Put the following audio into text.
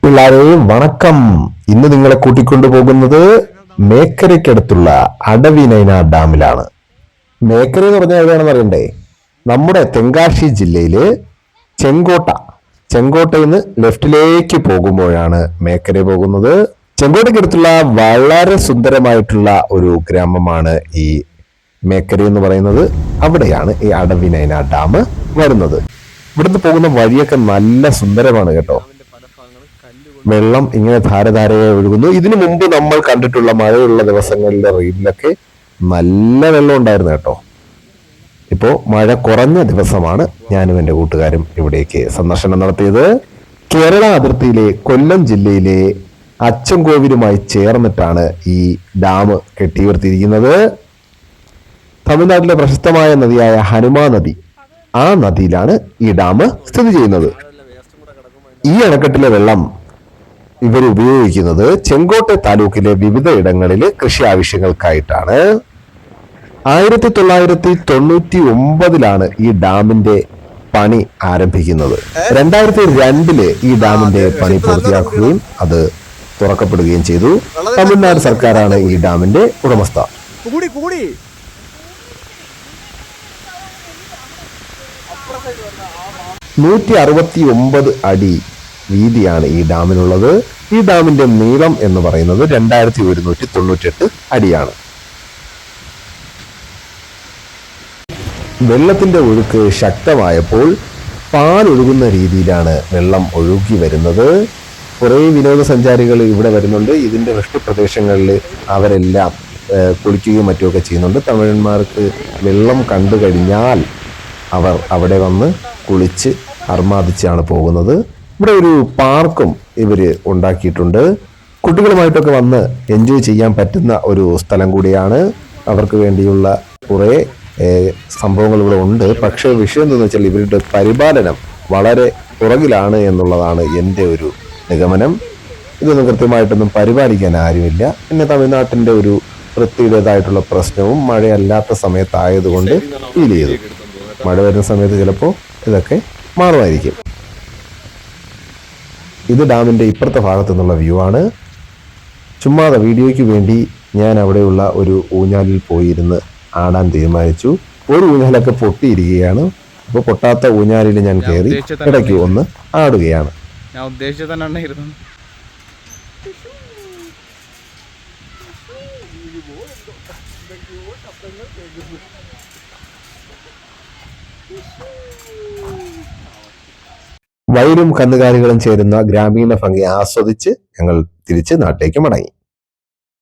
പിള്ളേരെ വണക്കം. ഇന്ന് നിങ്ങളെ കൂട്ടിക്കൊണ്ടു പോകുന്നത് മേക്കരയ്ക്കടുത്തുള്ള അടവിനൈന ഡാമിലാണ്. മേക്കര എന്ന് പറഞ്ഞാൽ എവിടെയാണെന്ന് അറിയണ്ടേ? നമ്മുടെ തെങ്കാശി ജില്ലയില് ചെങ്കോട്ടയിൽ നിന്ന് ലെഫ്റ്റിലേക്ക് പോകുമ്പോഴാണ് മേക്കര പോകുന്നത്. ചെങ്കോട്ടയ്ക്കടുത്തുള്ള വളരെ സുന്ദരമായിട്ടുള്ള ഒരു ഗ്രാമമാണ് ഈ മേക്കര എന്ന് പറയുന്നത്. അവിടെയാണ് ഈ അടവിനൈന ഡാം വരുന്നത്. ഇവിടുന്ന് പോകുന്ന വഴിയൊക്കെ നല്ല സുന്ദരമാണ് കേട്ടോ. വെള്ളം ഇങ്ങനെ ധാരധാരയായി ഒഴുകുന്നു. ഇതിനു മുമ്പ് നമ്മൾ കണ്ടിട്ടുള്ള മഴയുള്ള ദിവസങ്ങളിലെ റീലിലൊക്കെ നല്ല വെള്ളം ഉണ്ടായിരുന്നു കേട്ടോ. ഇപ്പോ മഴ കുറഞ്ഞ ദിവസമാണ് ഞാനും എൻ്റെ കൂട്ടുകാരും ഇവിടേക്ക് സന്ദർശനം നടത്തിയത്. കേരള അതിർത്തിയിലെ കൊല്ലം ജില്ലയിലെ അച്ചൻകോവിലുമായി ചേർന്നിട്ടാണ് ഈ ഡാം കെട്ടിയുയർത്തിയിരിക്കുന്നത്. തമിഴ്നാട്ടിലെ പ്രശസ്തമായ നദിയായ ഹനുമാ നദി, ആ നദിയിലാണ് ഈ ഡാം സ്ഥിതി ചെയ്യുന്നത്. ഈ അണക്കെട്ടിലെ വെള്ളം ഇവർ ഉപയോഗിക്കുന്നത് ചെങ്കോട്ടെ താലൂക്കിലെ വിവിധ ഇടങ്ങളിൽ കൃഷി ആവശ്യങ്ങൾക്കായിട്ടാണ്. 1999 ഈ ഡാമിന്റെ പണി ആരംഭിക്കുന്നത്. 2002 ഈ ഡാമിന്റെ പണി പൂർത്തിയാക്കുകയും അത് തുറക്കപ്പെടുകയും ചെയ്തു. തമിഴ്നാട് സർക്കാരാണ് ഈ ഡാമിന്റെ ഉടമസ്ഥ. 169 അടി വീതിയാണ് ഈ ഡാമിനുള്ളത്. ഈ ഡാമിന്റെ നീളം എന്ന് പറയുന്നത് 2198 അടിയാണ്. വെള്ളത്തിന്റെ ഒഴുക്ക് ശക്തമായപ്പോൾ പാലൊഴുകുന്ന രീതിയിലാണ് വെള്ളം ഒഴുകി വരുന്നത്. കുറേ വിനോദസഞ്ചാരികൾ ഇവിടെ വരുന്നുണ്ട്. ഇതിന്റെ വൃഷ്ടിപ്രദേശങ്ങളിൽ അവരെല്ലാം കുളിക്കുകയും മറ്റുമൊക്കെ ചെയ്യുന്നുണ്ട്. തമിഴന്മാർക്ക് വെള്ളം കണ്ടു കഴിഞ്ഞാൽ അവർ അവിടെ വന്ന് കുളിച്ച് അർമാദിച്ചാണ് പോകുന്നത്. ഇവിടെ ഒരു പാർക്കും ഇവര് ഉണ്ടാക്കിയിട്ടുണ്ട്. കുട്ടികളുമായിട്ടൊക്കെ വന്ന് എൻജോയ് ചെയ്യാൻ പറ്റുന്ന ഒരു സ്ഥലം കൂടിയാണ്. അവർക്ക് വേണ്ടിയുള്ള കുറേ സംഭവങ്ങൾ ഇവിടെ ഉണ്ട്. പക്ഷേ വിഷയം എന്താണെന്ന് വെച്ചാൽ ഇവരുടെ പരിപാലനം വളരെ പുറകിലാണ് എന്നുള്ളതാണ് എൻ്റെ ഒരു നിഗമനം. ഇതൊന്നും കൃത്യമായിട്ടൊന്നും പരിപാലിക്കാൻ ആരുമില്ല. പിന്നെ തമിഴ്നാട്ടിൻ്റെ ഒരു വൃത്തിയുടേതായിട്ടുള്ള പ്രശ്നവും മഴയല്ലാത്ത സമയത്തായതുകൊണ്ട് ഫീൽ ചെയ്തു. മഴ വരുന്ന സമയത്ത് ചിലപ്പോൾ ഇതൊക്കെ മാറുമായിരിക്കും. ഇത് ഡാമിൻ്റെ ഇപ്പുറത്തെ ഭാഗത്തു നിന്നുള്ള വ്യൂ ആണ്. ചുമ്മാതെ വീഡിയോയ്ക്ക് വേണ്ടി ഞാൻ അവിടെയുള്ള ഒരു ഊഞ്ഞാലിൽ പോയിരുന്ന് ആടാൻ തീരുമാനിച്ചു. ഒരു ഊഞ്ഞാലൊക്കെ പൊട്ടിയിരിക്കുകയാണ്. അപ്പോൾ പൊട്ടാത്ത ഊഞ്ഞാലിൽ ഞാൻ കയറി ഇടയ്ക്ക് ഒന്ന് ആടുകയാണ്. വയലും കന്നുകാലികളും ചേരുന്ന ഗ്രാമീണ ഭംഗി ആസ്വദിച്ച് ഞങ്ങൾ തിരിച്ച് നാട്ടിലേക്ക് മടങ്ങി.